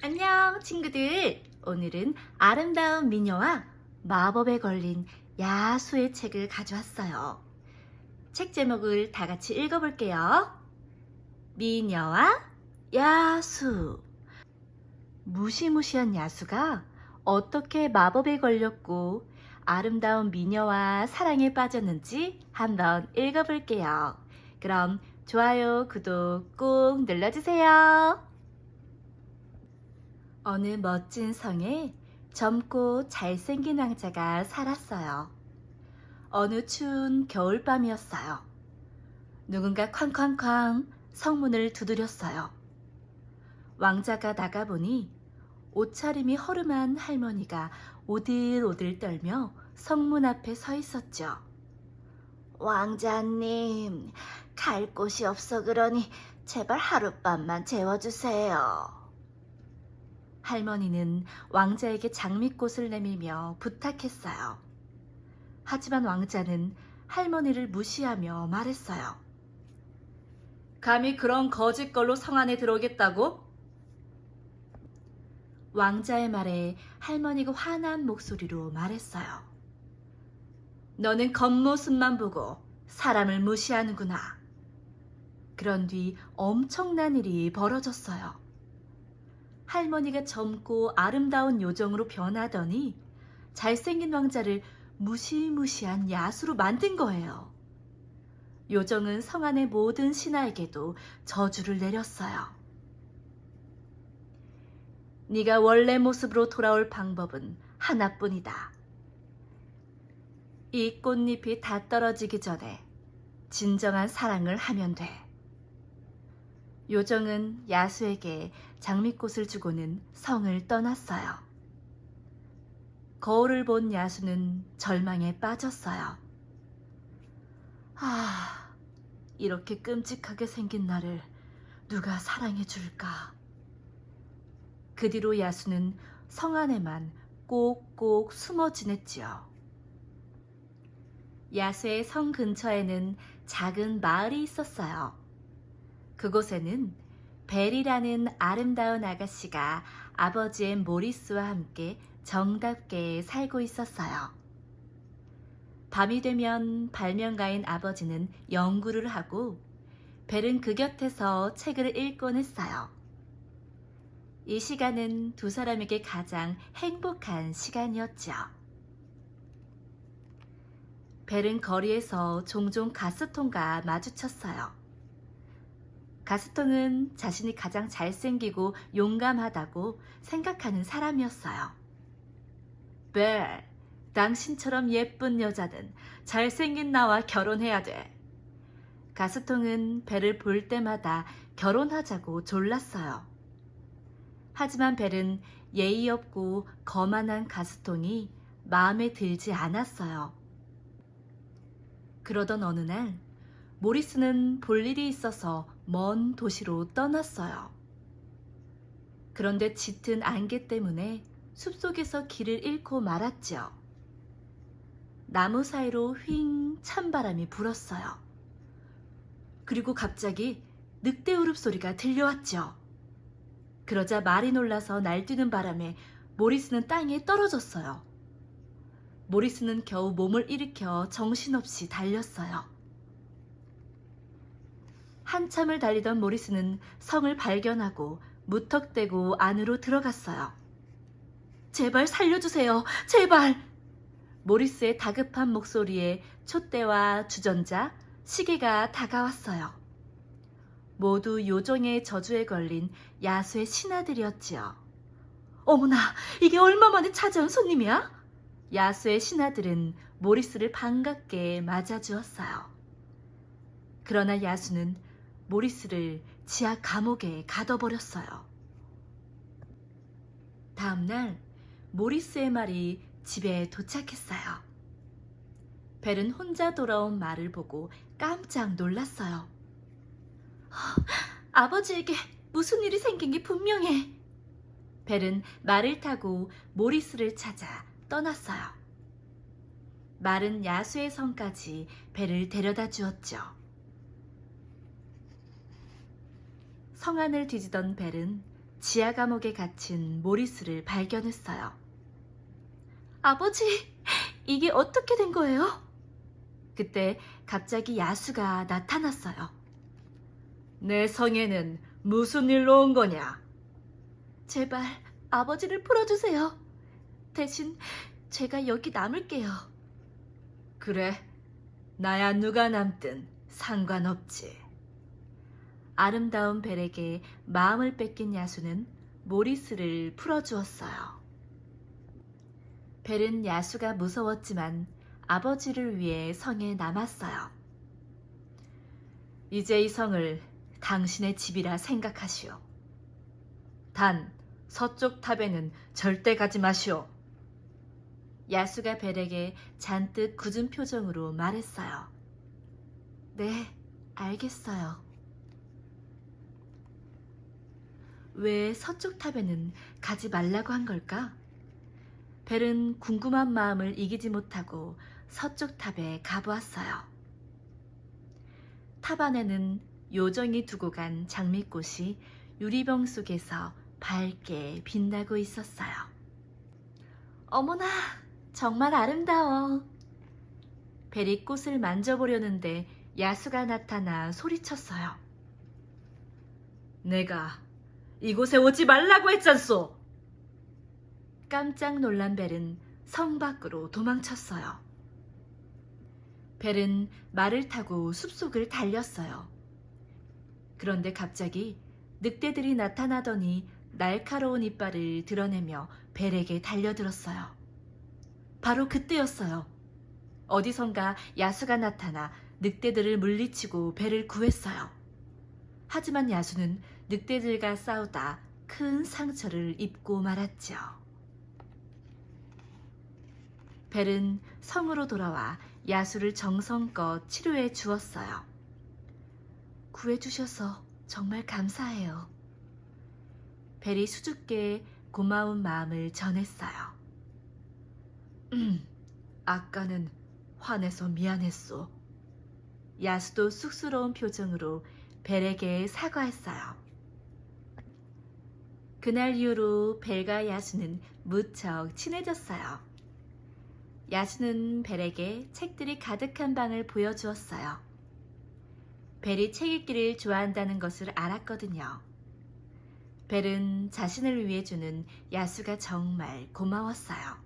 안녕, 친구들. 오늘은 아름다운 미녀와 마법에 걸린 야수의 책을 가져왔어요. 책 제목을 다 같이 읽어볼게요. 미녀와 야수. 무시무시한 야수가 어떻게 마법에 걸렸고 아름다운 미녀와 사랑에 빠졌는지 한번 읽어볼게요. 그럼 좋아요, 구독 꼭 눌러주세요. 어느 멋진 성에 젊고 잘생긴 왕자가 살았어요. 어느 추운 겨울밤이었어요. 누군가 쾅쾅쾅 성문을 두드렸어요. 왕자가 나가보니 옷차림이 허름한 할머니가 오들오들 떨며 성문 앞에 서 있었죠. 왕자님, 갈 곳이 없어 그러니 제발 하룻밤만 재워주세요. 할머니는 왕자에게 장미꽃을 내밀며 부탁했어요. 하지만 왕자는 할머니를 무시하며 말했어요. 감히 그런 거짓걸로 성 안에 들어오겠다고? 왕자의 말에 할머니가 화난 목소리로 말했어요. 너는 겉모습만 보고 사람을 무시하는구나. 그런 뒤 엄청난 일이 벌어졌어요. 할머니가 젊고 아름다운 요정으로 변하더니 잘생긴 왕자를 무시무시한 야수로 만든 거예요. 요정은 성 안의 모든 신하에게도 저주를 내렸어요. 네가 원래 모습으로 돌아올 방법은 하나뿐이다. 이 꽃잎이 다 떨어지기 전에 진정한 사랑을 하면 돼. 요정은 야수에게 장미꽃을 주고는 성을 떠났어요. 거울을 본 야수는 절망에 빠졌어요. 이렇게 끔찍하게 생긴 나를 누가 사랑해 줄까? 그 뒤로 야수는 성 안에만 꼭꼭 숨어 지냈지요. 야수의 성 근처에는 작은 마을이 있었어요. 그곳에는 벨이라는 아름다운 아가씨가 아버지의 모리스와 함께 정답게 살고 있었어요. 밤이 되면 발명가인 아버지는 연구를 하고 벨은 그 곁에서 책을 읽곤 했어요. 이 시간은 두 사람에게 가장 행복한 시간이었죠. 벨은 거리에서 종종 가스통과 마주쳤어요. 가스통은 자신이 가장 잘생기고 용감하다고 생각하는 사람이었어요. 벨, 당신처럼 예쁜 여자는 잘생긴 나와 결혼해야 돼. 가스통은 벨을 볼 때마다 결혼하자고 졸랐어요. 하지만 벨은 예의 없고 거만한 가스통이 마음에 들지 않았어요. 그러던 어느 날 모리스는 볼 일이 있어서 먼 도시로 떠났어요. 그런데 짙은 안개 때문에 숲속에서 길을 잃고 말았죠. 나무 사이로 휑 찬바람이 불었어요. 그리고 갑자기 늑대 울음소리가 들려왔죠. 그러자 말이 놀라서 날뛰는 바람에 모리스는 땅에 떨어졌어요. 모리스는 겨우 몸을 일으켜 정신없이 달렸어요. 한참을 달리던 모리스는 성을 발견하고 무턱대고 안으로 들어갔어요. 제발 살려주세요. 제발! 모리스의 다급한 목소리에 촛대와 주전자, 시계가 다가왔어요. 모두 요정의 저주에 걸린 야수의 신하들이었지요. 어머나, 이게 얼마 만에 찾아온 손님이야? 야수의 신하들은 모리스를 반갑게 맞아주었어요. 그러나 야수는 모리스를 지하 감옥에 가둬버렸어요. 다음날 모리스의 말이 집에 도착했어요. 벨은 혼자 돌아온 말을 보고 깜짝 놀랐어요. 아버지에게 무슨 일이 생긴 게 분명해. 벨은 말을 타고 모리스를 찾아 떠났어요. 말은 야수의 성까지 벨을 데려다 주었죠. 성 안을 뒤지던 벨은 지하 감옥에 갇힌 모리스를 발견했어요. 아버지, 이게 어떻게 된 거예요? 그때 갑자기 야수가 나타났어요. 내 성에는 무슨 일로 온 거냐? 제발 아버지를 풀어주세요. 대신 제가 여기 남을게요. 그래, 나야 누가 남든 상관없지. 아름다운 벨에게 마음을 뺏긴 야수는 모리스를 풀어주었어요. 벨은 야수가 무서웠지만 아버지를 위해 성에 남았어요. 이제 이 성을 당신의 집이라 생각하시오. 단 서쪽 탑에는 절대 가지 마시오. 야수가 벨에게 잔뜩 굳은 표정으로 말했어요. 네, 알겠어요. 왜 서쪽 탑에는 가지 말라고 한 걸까? 벨은 궁금한 마음을 이기지 못하고 서쪽 탑에 가보았어요. 탑 안에는 요정이 두고 간 장미꽃이 유리병 속에서 밝게 빛나고 있었어요. 어머나, 정말 아름다워. 벨이 꽃을 만져보려는데 야수가 나타나 소리쳤어요. 내가 이곳에 오지 말라고 했잖소. 깜짝 놀란 벨은 성 밖으로 도망쳤어요. 벨은 말을 타고 숲속을 달렸어요. 그런데 갑자기 늑대들이 나타나더니 날카로운 이빨을 드러내며 벨에게 달려들었어요. 바로 그때였어요. 어디선가 야수가 나타나 늑대들을 물리치고 벨을 구했어요. 하지만 야수는 늑대들과 싸우다 큰 상처를 입고 말았죠. 벨은 성으로 돌아와 야수를 정성껏 치료해 주었어요. 구해주셔서 정말 감사해요. 벨이 수줍게 고마운 마음을 전했어요. 아까는 화내서 미안했소. 야수도 쑥스러운 표정으로 벨에게 사과했어요. 그날 이후로 벨과 야수는 무척 친해졌어요. 야수는 벨에게 책들이 가득한 방을 보여주었어요. 벨이 책 읽기를 좋아한다는 것을 알았거든요. 벨은 자신을 위해 주는 야수가 정말 고마웠어요.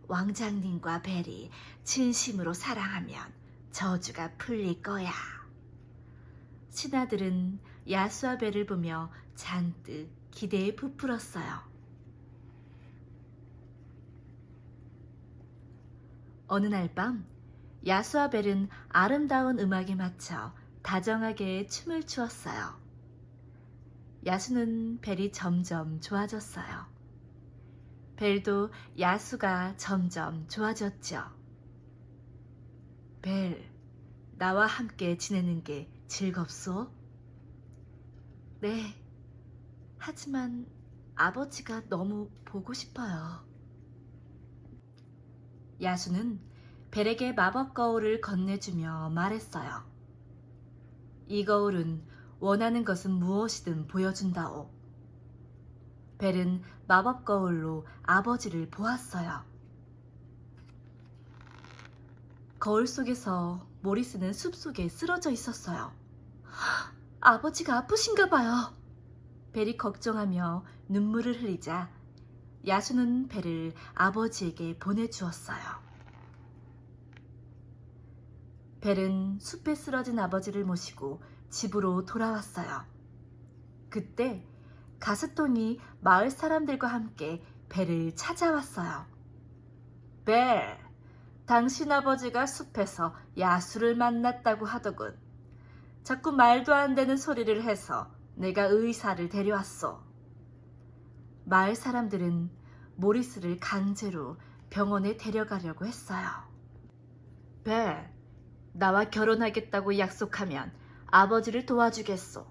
왕장님과 벨이 진심으로 사랑하면 저주가 풀릴 거야. 신하들은 야수와 벨을 보며 잔뜩 기대에 부풀었어요. 어느 날 밤 야수와 벨은 아름다운 음악에 맞춰 다정하게 춤을 추었어요. 야수는 벨이 점점 좋아졌어요. 벨도 야수가 점점 좋아졌죠. 벨, 나와 함께 지내는 게 즐겁소? 네, 하지만 아버지가 너무 보고 싶어요. 야수는 벨에게 마법 거울을 건네주며 말했어요. 이 거울은 원하는 것은 무엇이든 보여준다오. 벨은 마법 거울로 아버지를 보았어요. 거울 속에서 모리스는 숲속에 쓰러져 있었어요. 아버지가 아프신가 봐요. 벨이 걱정하며 눈물을 흘리자 야수는 벨을 아버지에게 보내주었어요. 벨은 숲에 쓰러진 아버지를 모시고 집으로 돌아왔어요. 그때 가스통이 마을 사람들과 함께 벨을 찾아왔어요. 벨, 당신 아버지가 숲에서 야수를 만났다고 하더군. 자꾸 말도 안 되는 소리를 해서 내가 의사를 데려왔어. 마을 사람들은 모리스를 강제로 병원에 데려가려고 했어요. 벨, 나와 결혼하겠다고 약속하면 아버지를 도와주겠소.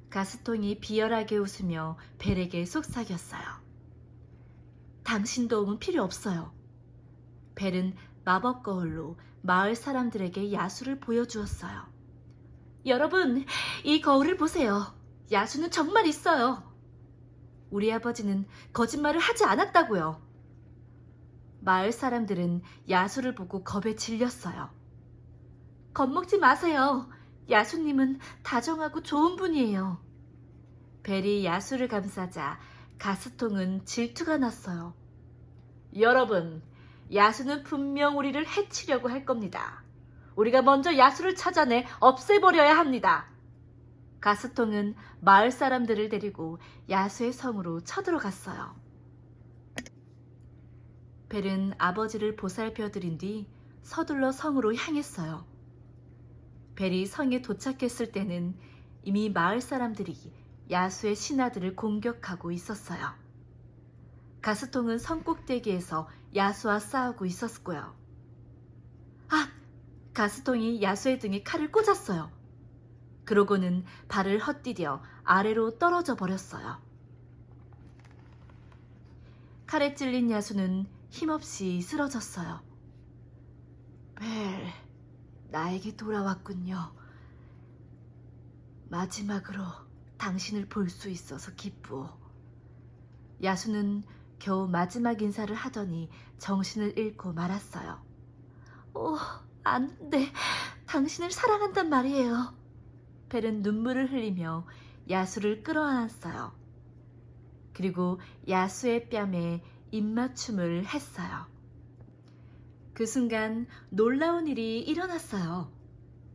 가스통이 비열하게 웃으며 벨에게 속삭였어요. 당신 도움은 필요 없어요. 벨은 마법 거울로 마을 사람들에게 야수를 보여주었어요. 여러분, 이 거울을 보세요. 야수는 정말 있어요. 우리 아버지는 거짓말을 하지 않았다고요. 마을 사람들은 야수를 보고 겁에 질렸어요. 겁먹지 마세요. 야수님은 다정하고 좋은 분이에요. 벨이 야수를 감싸자 가스통은 질투가 났어요. 여러분, 야수는 분명 우리를 해치려고 할 겁니다. 우리가 먼저 야수를 찾아내 없애버려야 합니다. 가스통은 마을 사람들을 데리고 야수의 성으로 쳐들어갔어요. 벨은 아버지를 보살펴드린 뒤 서둘러 성으로 향했어요. 벨이 성에 도착했을 때는 이미 마을 사람들이 야수의 신하들을 공격하고 있었어요. 가스통은 성 꼭대기에서 야수와 싸우고 있었고요. 아! 가스통이 야수의 등에 칼을 꽂았어요. 그러고는 발을 헛디뎌 아래로 떨어져 버렸어요. 칼에 찔린 야수는 힘없이 쓰러졌어요. 벨, 나에게 돌아왔군요. 마지막으로 당신을 볼 수 있어서 기쁘오. 야수는 겨우 마지막 인사를 하더니 정신을 잃고 말았어요. 안 돼. 당신을 사랑한단 말이에요. 벨은 눈물을 흘리며 야수를 끌어안았어요. 그리고 야수의 뺨에 입맞춤을 했어요. 그 순간 놀라운 일이 일어났어요.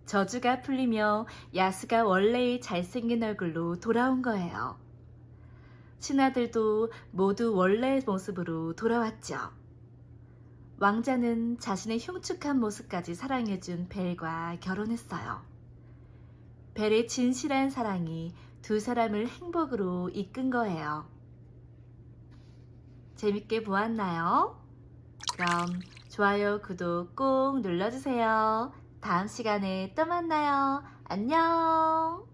저주가 풀리며 야수가 원래의 잘생긴 얼굴로 돌아온 거예요. 신하들도 모두 원래의 모습으로 돌아왔죠. 왕자는 자신의 흉측한 모습까지 사랑해준 벨과 결혼했어요. 벨의 진실한 사랑이 두 사람을 행복으로 이끈 거예요. 재밌게 보았나요? 그럼 좋아요, 구독 꼭 눌러주세요. 다음 시간에 또 만나요. 안녕!